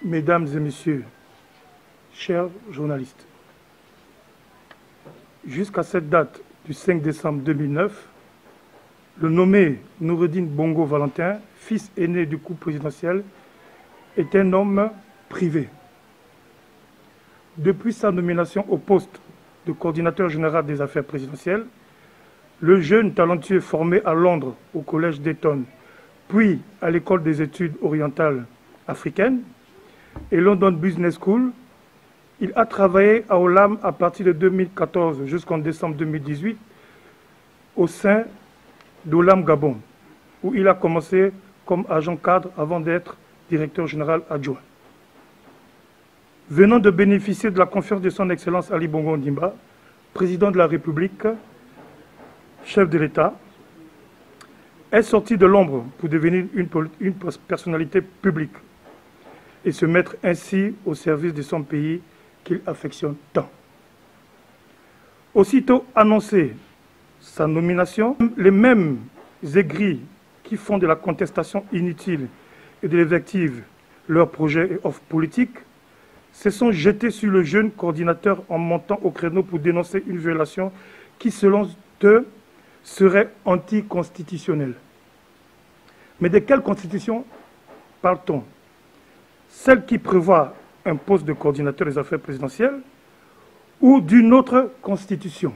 Mesdames et messieurs, chers journalistes, jusqu'à cette date du 5 décembre 2009, le nommé Noureddine Bongo Valentin, fils aîné du couple présidentiel, est un homme privé. Depuis sa nomination au poste de coordinateur général des affaires présidentielles, le jeune talentueux formé à Londres au collège d'Eton, puis à l'école des études orientales africaines et London Business School, il a travaillé à Olam à partir de 2014 jusqu'en décembre 2018 au sein d'Olam Gabon, où il a commencé comme agent cadre avant d'être directeur général adjoint. Venant de bénéficier de la confiance de son Excellence Ali Bongo Ondimba, président de la République, chef de l'État, est sorti de l'ombre pour devenir une personnalité publique et se mettre ainsi au service de son pays qu'il affectionne tant. Aussitôt annoncé sa nomination, les mêmes aigris qui font de la contestation inutile et de l'invective leur projet et offre politique se sont jetés sur le jeune coordinateur en montant au créneau pour dénoncer une violation qui, selon eux, serait anticonstitutionnelle. Mais de quelle constitution parle-t-on? Celle qui prévoit un poste de coordinateur des affaires présidentielles ou d'une autre constitution?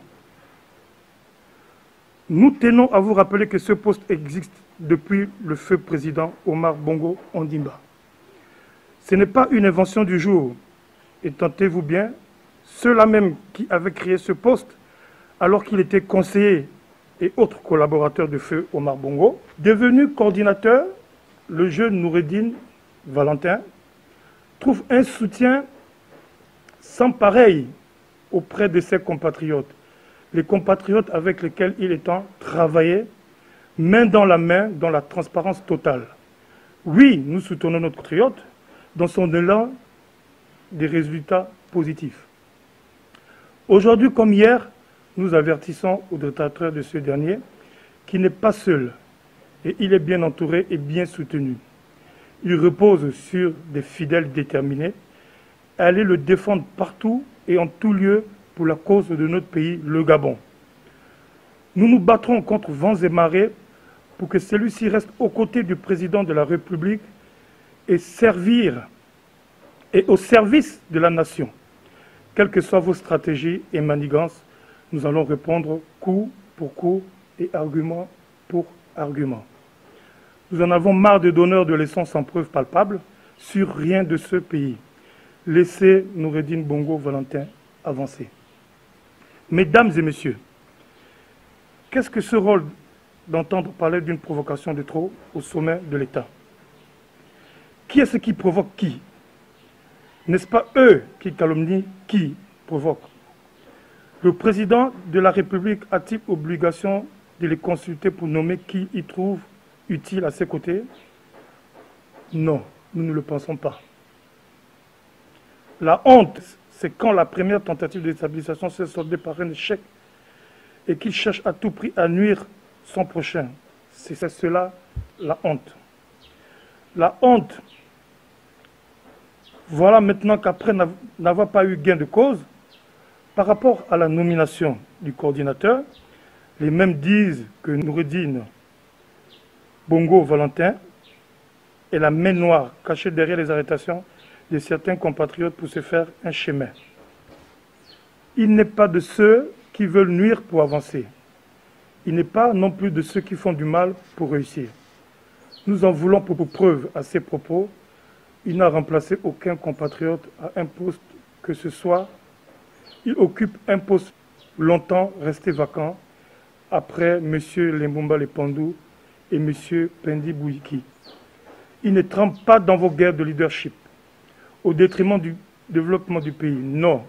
Nous tenons à vous rappeler que ce poste existe depuis le feu président Omar Bongo Ondimba. Ce n'est pas une invention du jour. Et tentez-vous bien, ceux-là même qui avaient créé ce poste, alors qu'il était conseiller et autre collaborateur de feu Omar Bongo, devenu coordinateur, le jeune Noureddine Valentin trouve un soutien sans pareil auprès de ses compatriotes, les compatriotes avec lesquels il est en travailler, main dans la transparence totale. Oui, nous soutenons notre compatriote dans son élan des résultats positifs. Aujourd'hui comme hier, nous avertissons au détracteur de ce dernier qu'il n'est pas seul et il est bien entouré et bien soutenu. Il repose sur des fidèles déterminés. Allez le défendre partout et en tout lieu pour la cause de notre pays, le Gabon. Nous nous battrons contre vents et marées pour que celui-ci reste aux côtés du président de la République et au service de la nation. Quelles que soient vos stratégies et manigances, nous allons répondre coup pour coup et argument pour argument. Nous en avons marre de donneurs de leçons sans preuve palpable sur rien de ce pays. Laissez Noureddine Bongo Valentin avancer. Mesdames et messieurs, qu'est-ce que ce rôle d'entendre parler d'une provocation de trop au sommet de l'État? Qui est-ce qui provoque qui? N'est-ce pas eux qui calomnient qui provoque? Le président de la République a-t-il obligation de les consulter pour nommer qui il trouve utile à ses côtés? Non, nous ne le pensons pas. La honte, c'est quand la première tentative de déstabilisation s'est soldée par un échec et qu'il cherche à tout prix à nuire son prochain. C'est cela la honte. La honte, voilà maintenant qu'après n'avoir pas eu gain de cause, par rapport à la nomination du coordinateur, les mêmes disent que Noureddine Bongo Valentin est la main noire cachée derrière les arrestations de certains compatriotes pour se faire un chemin. Il n'est pas de ceux qui veulent nuire pour avancer. Il n'est pas non plus de ceux qui font du mal pour réussir. Nous en voulons pour preuve à ces propos. Il n'a remplacé aucun compatriote à un poste que ce soit. Il occupe un poste longtemps resté vacant après M. Lembomba Lepandou et M. Pendi Bouyiki. Il ne trempe pas dans vos guerres de leadership au détriment du développement du pays. Non,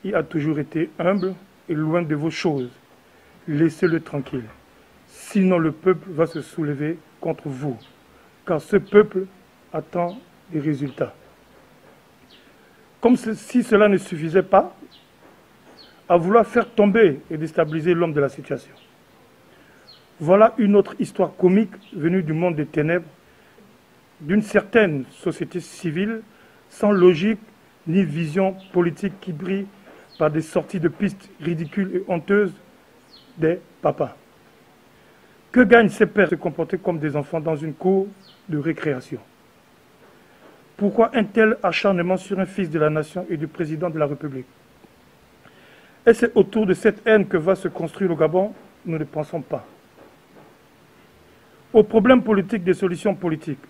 il a toujours été humble et loin de vos choses. Laissez-le tranquille. Sinon le peuple va se soulever contre vous, car ce peuple attend des résultats. Comme si cela ne suffisait pas, à vouloir faire tomber et déstabiliser l'homme de la situation. Voilà une autre histoire comique venue du monde des ténèbres, d'une certaine société civile sans logique ni vision politique qui brille par des sorties de pistes ridicules et honteuses des papas. Que gagnent ces pères de se comporter comme des enfants dans une cour de récréation? Pourquoi un tel acharnement sur un fils de la nation et du président de la République? Et c'est autour de cette haine que va se construire le Gabon? Nous ne pensons pas. Aux problèmes politiques, des solutions politiques.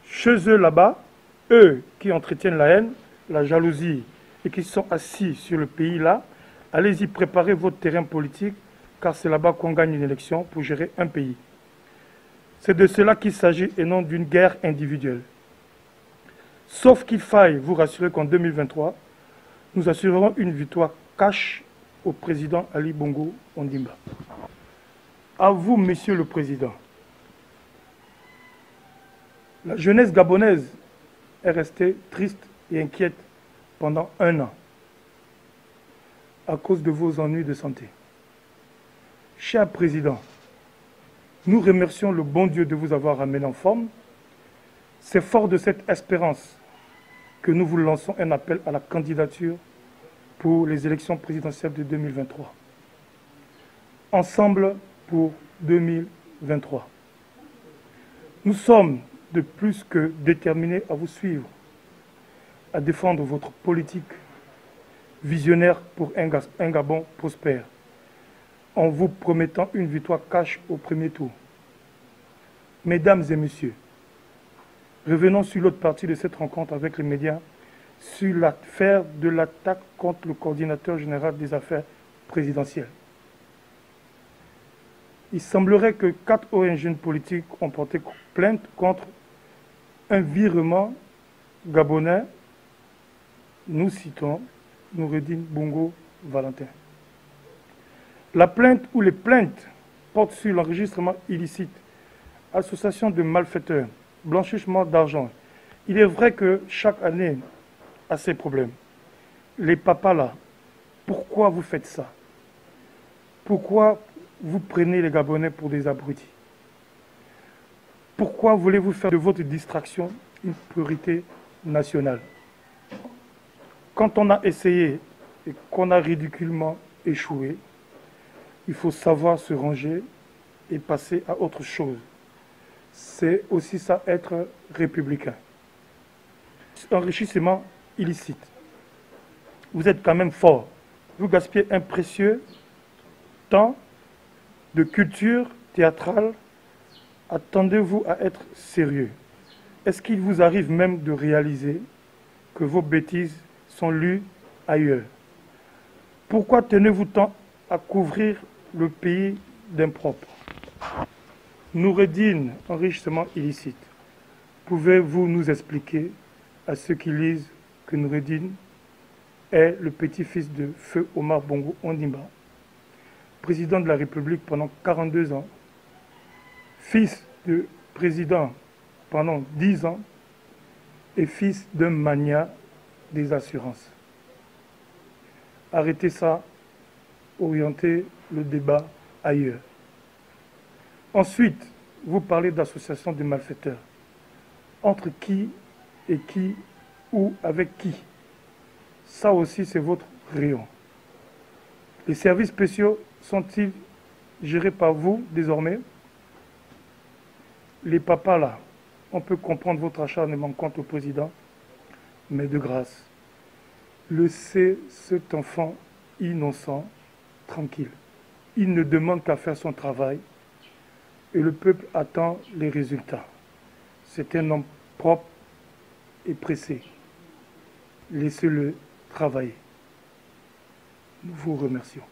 Chez eux là-bas, eux qui entretiennent la haine, la jalousie et qui sont assis sur le pays là, allez-y préparer votre terrain politique, car c'est là-bas qu'on gagne une élection pour gérer un pays. C'est de cela qu'il s'agit et non d'une guerre individuelle. Sauf qu'il faille vous rassurer qu'en 2023, nous assurerons une victoire cash au président Ali Bongo Ondimba. À vous, Monsieur le Président. La jeunesse gabonaise est restée triste et inquiète pendant 1 an à cause de vos ennuis de santé. Cher Président, nous remercions le bon Dieu de vous avoir ramené en forme. C'est fort de cette espérance que nous vous lançons un appel à la candidature pour les élections présidentielles de 2023. Ensemble pour 2023. Nous sommes de plus que déterminés à vous suivre, à défendre votre politique visionnaire pour un Gabon prospère, en vous promettant une victoire cash au premier tour. Mesdames et messieurs, revenons sur l'autre partie de cette rencontre avec les médias, sur l'affaire de l'attaque contre le coordinateur général des affaires présidentielles. Il semblerait que 4 ONG politiques ont porté plainte contre un virement gabonais, nous citons Noureddine Bongo Valentin. La plainte ou les plaintes portent sur l'enregistrement illicite, association de malfaiteurs, blanchissement d'argent. Il est vrai que chaque année a ses problèmes. Les papas là, pourquoi vous faites ça? Pourquoi vous prenez les Gabonais pour des abrutis? Pourquoi voulez-vous faire de votre distraction une priorité nationale? Quand on a essayé et qu'on a ridiculement échoué, il faut savoir se ranger et passer à autre chose. C'est aussi ça, être républicain. Enrichissement illicite. Vous êtes quand même fort. Vous gaspillez un précieux temps de culture théâtrale. Attendez-vous à être sérieux. Est-ce qu'il vous arrive même de réaliser que vos bêtises sont lues ailleurs? Pourquoi tenez-vous tant à couvrir le pays d'impropre? Noureddine, enrichissement illicite. Pouvez-vous nous expliquer à ceux qui lisent que Noureddine est le petit-fils de Feu Omar Bongo Ondimba, président de la République pendant 42 ans, fils de président pendant 10 ans et fils d'un magnat des assurances? Arrêtez ça, orientez le débat ailleurs. Ensuite, vous parlez d'association de malfaiteurs. Entre qui et qui, ou avec qui? Ça aussi, c'est votre rayon. Les services spéciaux sont-ils gérés par vous désormais? Les papas là, on peut comprendre votre acharnement contre le président, mais de grâce, laissez cet enfant innocent tranquille. Il ne demande qu'à faire son travail et le peuple attend les résultats. C'est un homme propre et pressé. Laissez-le travailler. Nous vous remercions.